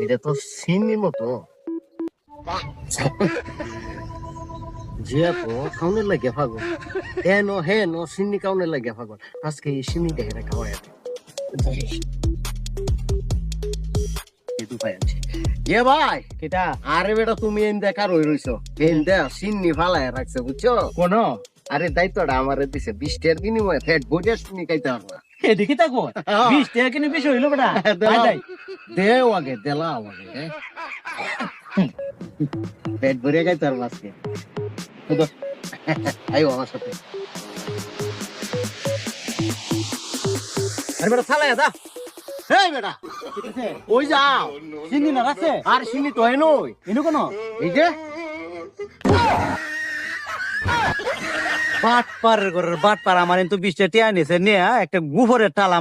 এটা তো সিন্নির মতো জিয়া তো খাওনের লাগে পাগল হেন সিন্নি খাওনের লাগে পাগল আজকে এই সিন্নিটা এরা খাওয়াই এ ভাই কিটা আরে বেটা তুমি এন দেখা রইছো এন দে সিন্নি ফালায় রাখছে বুঝছো কোন আরে দায়িত্বটা আমারে দিছে 20 টাকার বিনিময়ে ফ্যাট বুঝে সিন্নি খাইতে পারবা এদিকে থাকো 20 টাকা কিনে বেশি হইলো বেটা দেও আগে দেলাও আগে পেট ভরে খাইতে পারবা আজকে আইও আমার সাথে আরে বেটা ফালায় দা এই বেটা ওই যাও চিনি না আছে আর সিন্নি তো নই ইনু কোন এই যে বাট পার আমার তো 20 টাকা নিছে নিয়ে একটা গুফরের টালা